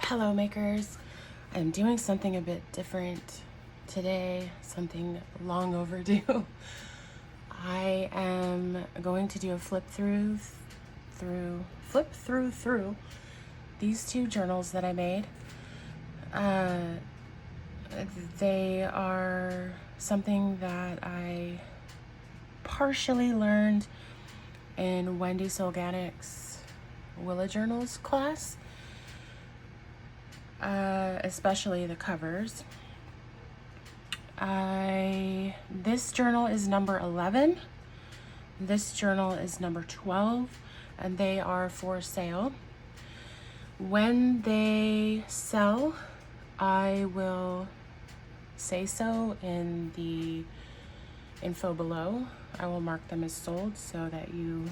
Hello makers. I'm doing something a bit different today, something long overdue. I am going to do a flip through these two journals that I made. They are something that I partially learned in Wendy Solganic's Willa Journals class. Especially the covers. This journal is number 11. This journal is number 12, and they are for sale. When they sell, I will say so in the info below. I will mark them as sold so that you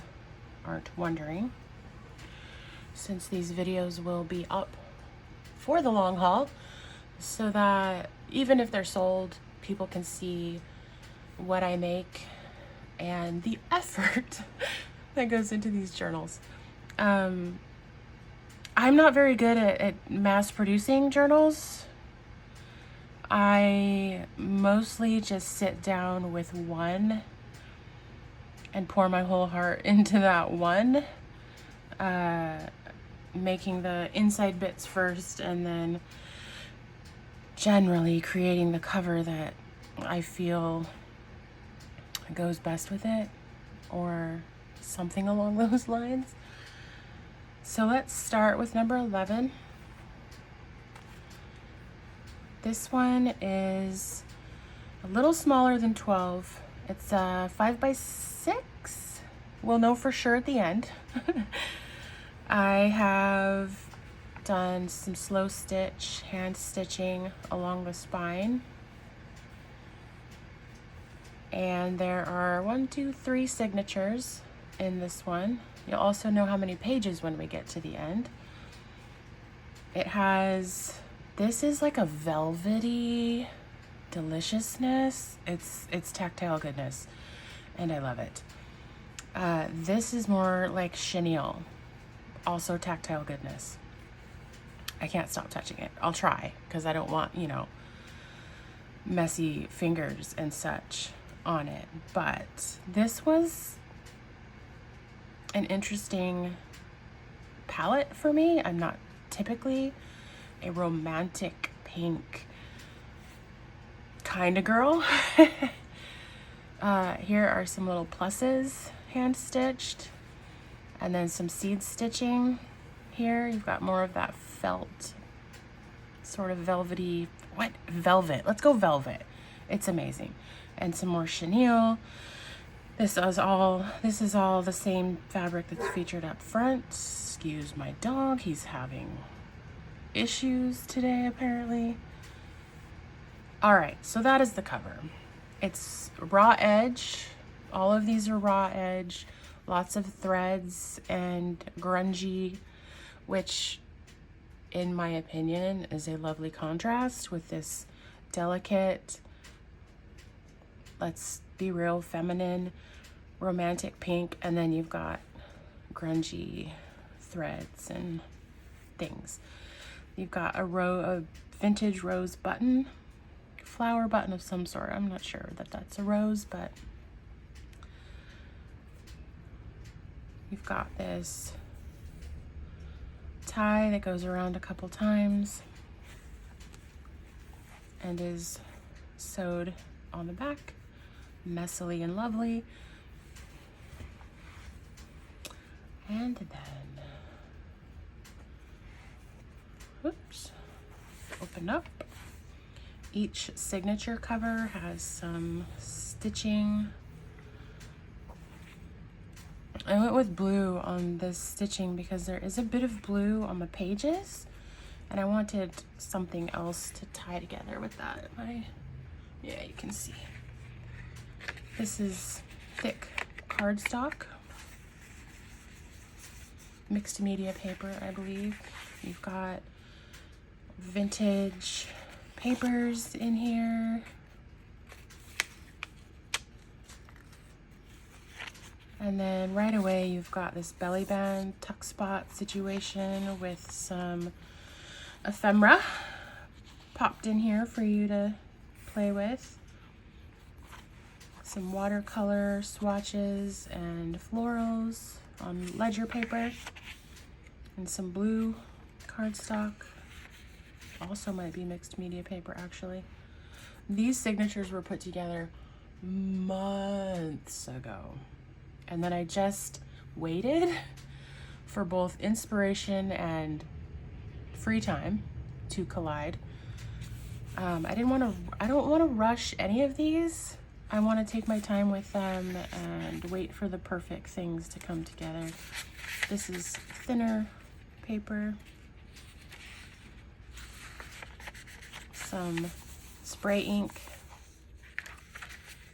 aren't wondering, since these videos will be up for the long haul, so that even if they're sold, people can see what I make and the effort that goes into these journals. I'm not very good at mass producing journals. I mostly just sit down with one and pour my whole heart into that one, making the inside bits first and then generally creating the cover that I feel goes best with it, or something along those lines. So let's start with number 11. This one is a little smaller than 12. It's a 5x6. We'll know for sure at the end. I have done some slow stitch, hand stitching along the spine. And there are 1, 2, 3 signatures in this one. You'll also know how many pages when we get to the end. It has, this is like a velvety deliciousness. It's tactile goodness, and I love it. This is more like chenille. Also tactile goodness. I can't stop touching it. I'll try, because I don't want, messy fingers and such on it. But this was an interesting palette for me. I'm not typically a romantic pink kind of girl. Here are some little pluses hand stitched. And then some seed stitching here. You've got more of that felt, sort of velvety, velvet. Let's go velvet. It's amazing. And some more chenille. This is all the same fabric that's featured up front. Excuse my dog, he's having issues today apparently. All right, so that is the cover. It's raw edge. All of these are raw edge. Lots of threads and grungy, which in my opinion is a lovely contrast with this delicate, let's be real, feminine, romantic pink. And then you've got grungy threads and things. You've got a vintage rose button, flower button of some sort. I'm not sure that that's a rose, but you've got this tie that goes around a couple times and is sewed on the back, messily and lovely. And then, oops, open up. Each signature cover has some stitching. I went with blue on this stitching because there is a bit of blue on the pages, and I wanted something else to tie together with that. Yeah, you can see. This is thick cardstock, mixed media paper, I believe. You've got vintage papers in here. And then right away, you've got this belly band tuck spot situation with some ephemera popped in here for you to play with. Some watercolor swatches and florals on ledger paper, and some blue cardstock. Also might be mixed media paper actually. These signatures were put together months ago, and then I just waited for both inspiration and free time to collide. I don't want to rush any of these. I want to take my time with them and wait for the perfect things to come together. This is thinner paper, some spray ink,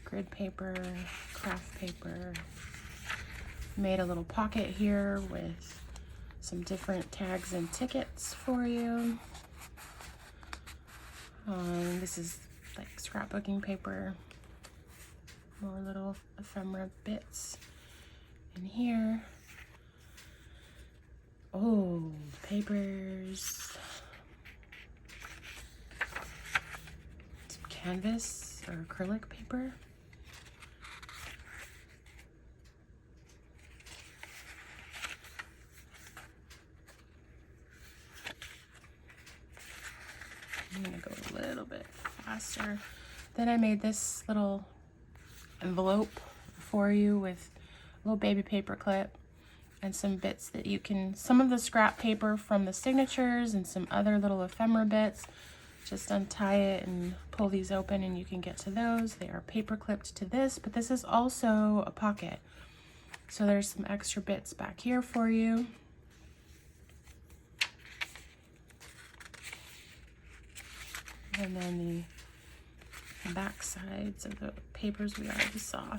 grid paper, craft paper. Made a little pocket here with some different tags and tickets for you. This is like scrapbooking paper. More little ephemera bits in here. Old papers. Some canvas or acrylic paper. I'm gonna go a little bit faster. Then I made this little envelope for you with a little baby paper clip and some bits that you can, some of the scrap paper from the signatures and some other little ephemera bits. Just untie it and pull these open and you can get to those. They are paper clipped to this, but this is also a pocket. So there's some extra bits back here for you. And then the back sides of the papers we already saw.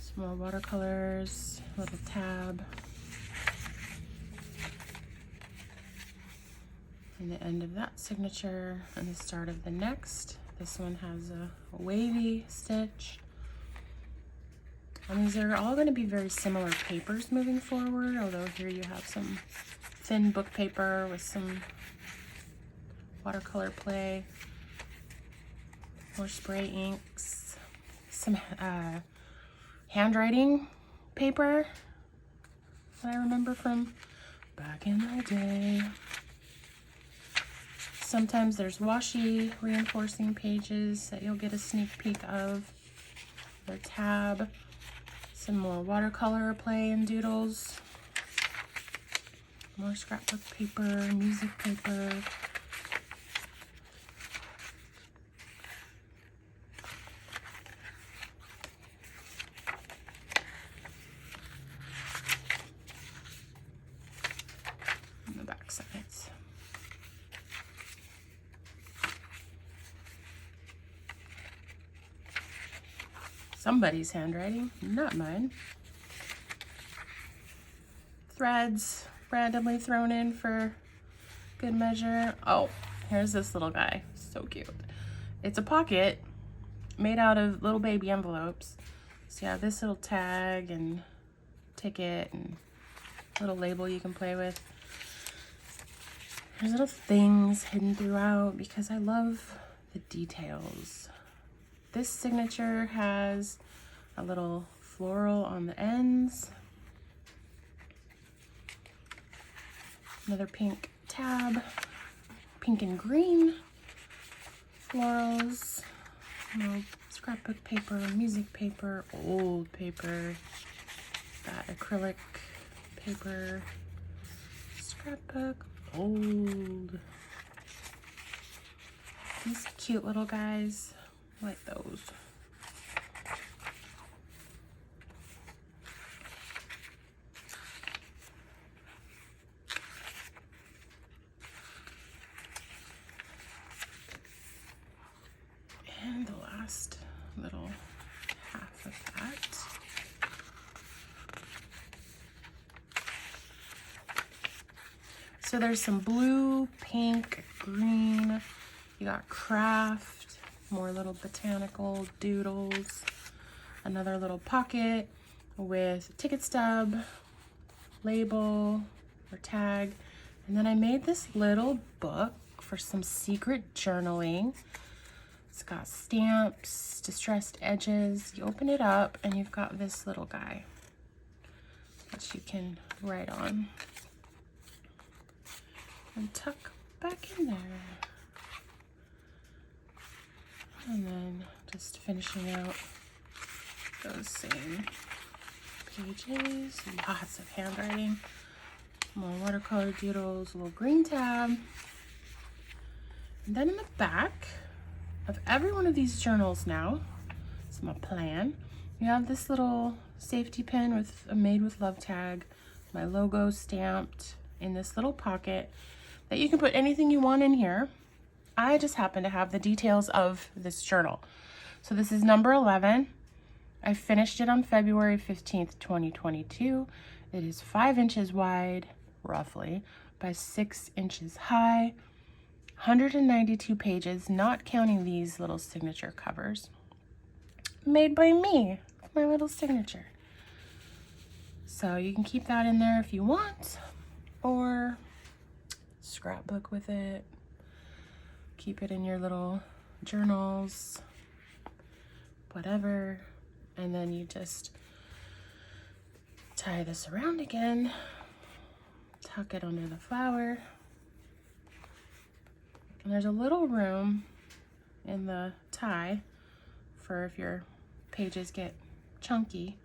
Some more watercolors, a little tab. And the end of that signature and the start of the next. This one has a wavy stitch. And these are all going to be very similar papers moving forward, although here you have some thin book paper with some watercolor play, more spray inks, some handwriting paper that I remember from back in the day. Sometimes there's washi reinforcing pages that you'll get a sneak peek of. Their tab, some more watercolor play and doodles, more scrapbook paper, music paper. The back sides. Somebody's handwriting, not mine. Threads randomly thrown in for good measure. Oh, here's this little guy, so cute. It's a pocket made out of little baby envelopes. So you have this little tag and ticket and little label you can play with. There's little things hidden throughout because I love the details. This signature has a little floral on the ends. Another pink tab, pink and green florals, more scrapbook paper, music paper, old paper, that acrylic paper, scrapbook, old. These cute little guys, I like those. And the last little half of that. So there's some blue, pink, green. You got craft, more little botanical doodles, another little pocket with ticket stub, label or tag, And then I made this little book for some secret journaling. It's got stamps, distressed edges. You open it up and you've got this little guy that you can write on. And tuck back in there. And then just finishing out those same pages. Lots of handwriting. More watercolor doodles, a little green tab. And then in the back of every one of these journals now, it's my plan, you have this little safety pin with a made with love tag, my logo stamped in this little pocket that you can put anything you want in here. I just happen to have the details of this journal. So this is number 11. I finished it on February 15th, 2022. It is 5 inches wide, roughly, by 6 inches high, 192 pages, not counting these little signature covers. Made by me, my little signature. So you can keep that in there if you want, or scrapbook with it. Keep it in your little journals, whatever. And then you just tie this around again, tuck it under the flower. And there's a little room in the tie for if your pages get chunky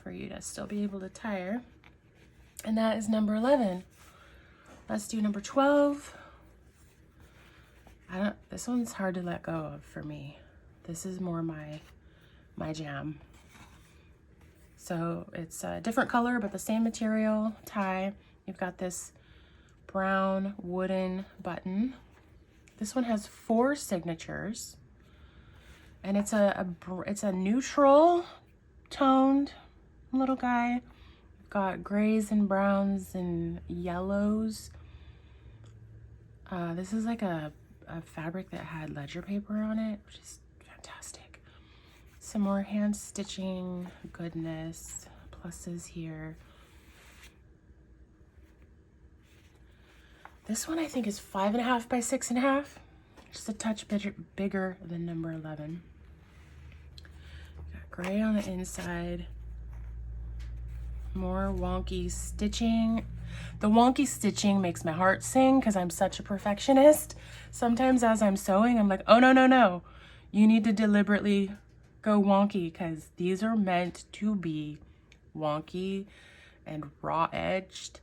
for you to still be able to tire. And that is number 11. Let's do number 12. This one's hard to let go of for me. This is more my jam. So it's a different color, but the same material tie. You've got this brown wooden button. This one has 4 signatures, and it's a neutral toned little guy. You've got grays and browns and yellows. This is like a fabric that had ledger paper on it, which is fantastic. Some more hand stitching goodness, pluses here. This one I think is 5.5 by 6.5, just a touch bigger than number 11. Got gray on the inside. More wonky stitching. The wonky stitching makes my heart sing because I'm such a perfectionist. Sometimes as I'm sewing, I'm like, oh no, no, no. You need to deliberately go wonky because these are meant to be wonky and raw edged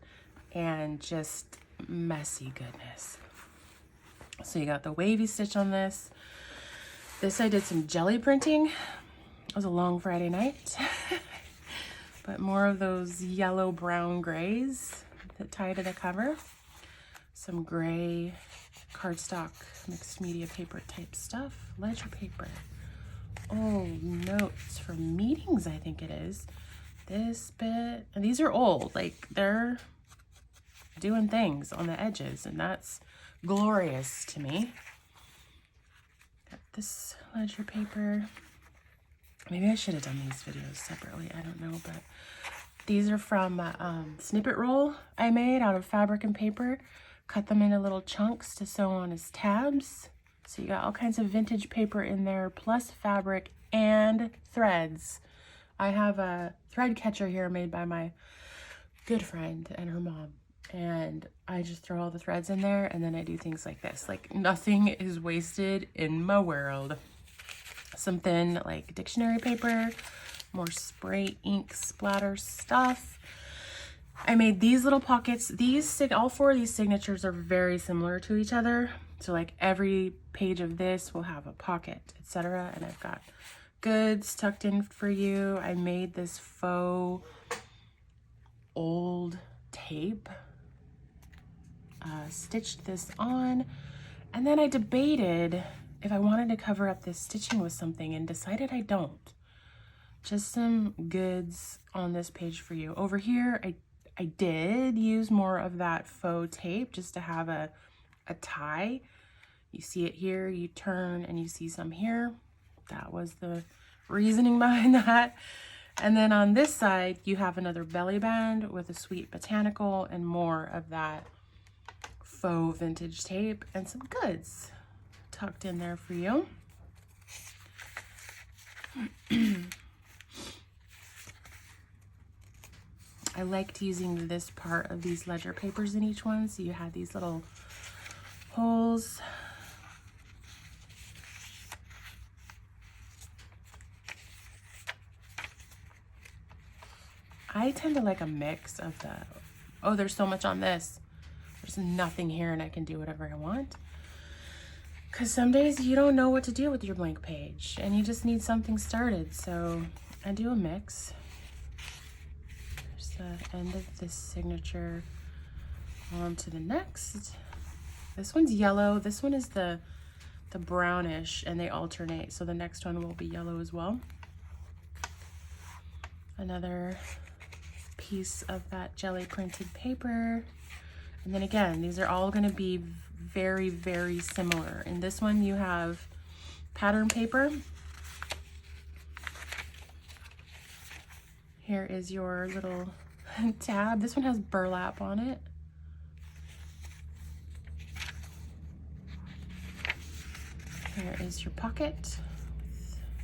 and just messy goodness. So you got the wavy stitch on this. This I did some jelly printing. It was a long Friday night. But more of those yellow, brown grays that tie to the cover. Some gray cardstock mixed media paper type stuff. Ledger paper. Oh, notes for meetings, I think it is. This bit. And these are old. Like, they're doing things on the edges, and that's glorious to me. Got this ledger paper. Maybe I should have done these videos separately. I don't know, but these are from snippet roll I made out of fabric and paper. Cut them into little chunks to sew on as tabs. So you got all kinds of vintage paper in there, plus fabric and threads. I have a thread catcher here made by my good friend and her mom. And I just throw all the threads in there, and then I do things like this. Like, nothing is wasted in my world. Some thin, like, dictionary paper, more spray ink splatter stuff. I made these little pockets. All 4 of these signatures are very similar to each other. So, like, every page of this will have a pocket, etc. And I've got goods tucked in for you. I made this faux old tape. Stitched this on, and then I debated if I wanted to cover up this stitching with something and decided I don't. Just some goods on this page for you. Over here, I did use more of that faux tape just to have a tie. You see it here, you turn and you see some here. That was the reasoning behind that. And then on this side, you have another belly band with a sweet botanical and more of that faux vintage tape and some goods tucked in there for you. I liked using this part of these ledger papers in each one, so you had these little holes. I tend to like a mix of the, oh, there's so much on this. There's nothing here and I can do whatever I want. Because some days you don't know what to do with your blank page and you just need something started. So I do a mix. There's the end of this signature. On to the next. This one's yellow. This one is the brownish and they alternate. So the next one will be yellow as well. Another piece of that jelly printed paper. And then again, these are all going to be very, very similar. In this one, you have pattern paper. Here is your little tab. This one has burlap on it. Here is your pocket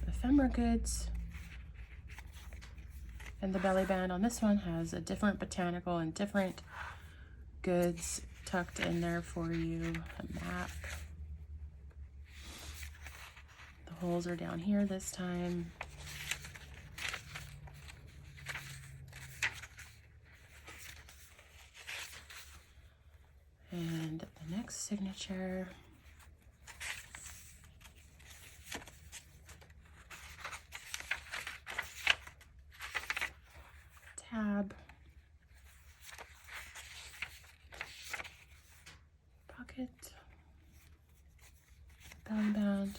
with ephemera goods. And the belly band on this one has a different botanical and different goods tucked in there for you. A map. The holes are down here this time. And the next signature. Tab. Pocket. Belly band.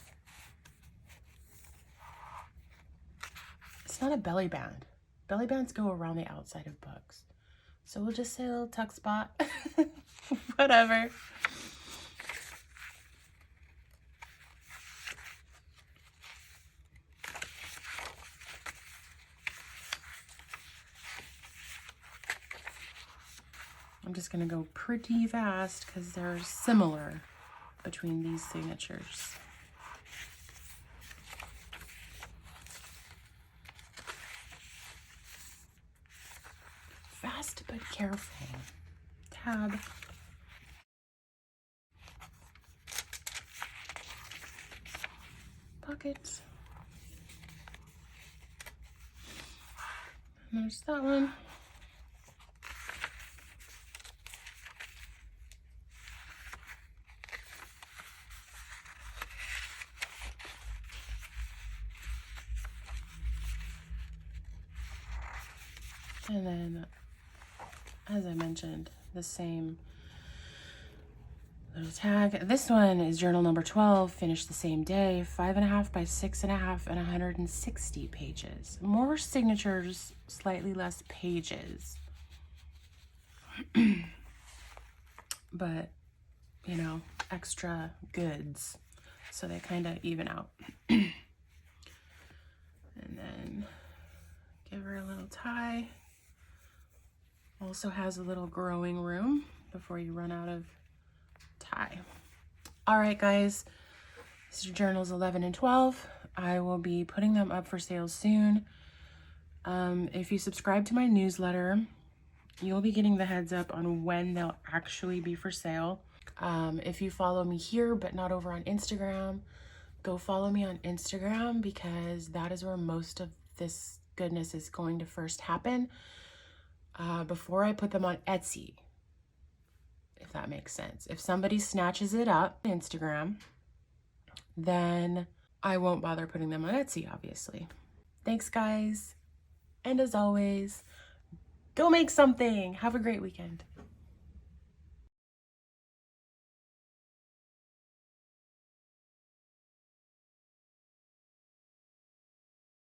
It's not a belly band. Belly bands go around the outside of books. So we'll just say a little tuck spot. Whatever. I'm just going to go pretty fast because they're similar between these signatures. Fast but careful. Tab. Pocket. And there's that one. And then, as I mentioned, the same little tag. This one is journal number 12, finished the same day, 5.5 by 6.5 and 160 pages. More signatures, slightly less pages. But, you know, extra goods. So they kind of even out. And then give her a little tie. Also has a little growing room before you run out of tie. All right, guys, this is journals 11 and 12. I will be putting them up for sale soon. If you subscribe to my newsletter, you'll be getting the heads up on when they'll actually be for sale. If you follow me here but not over on Instagram, go follow me on Instagram because that is where most of this goodness is going to first happen. Before I put them on Etsy, if that makes sense. If somebody snatches it up on Instagram, then I won't bother putting them on Etsy, obviously. Thanks, guys. And as always, go make something. Have a great weekend.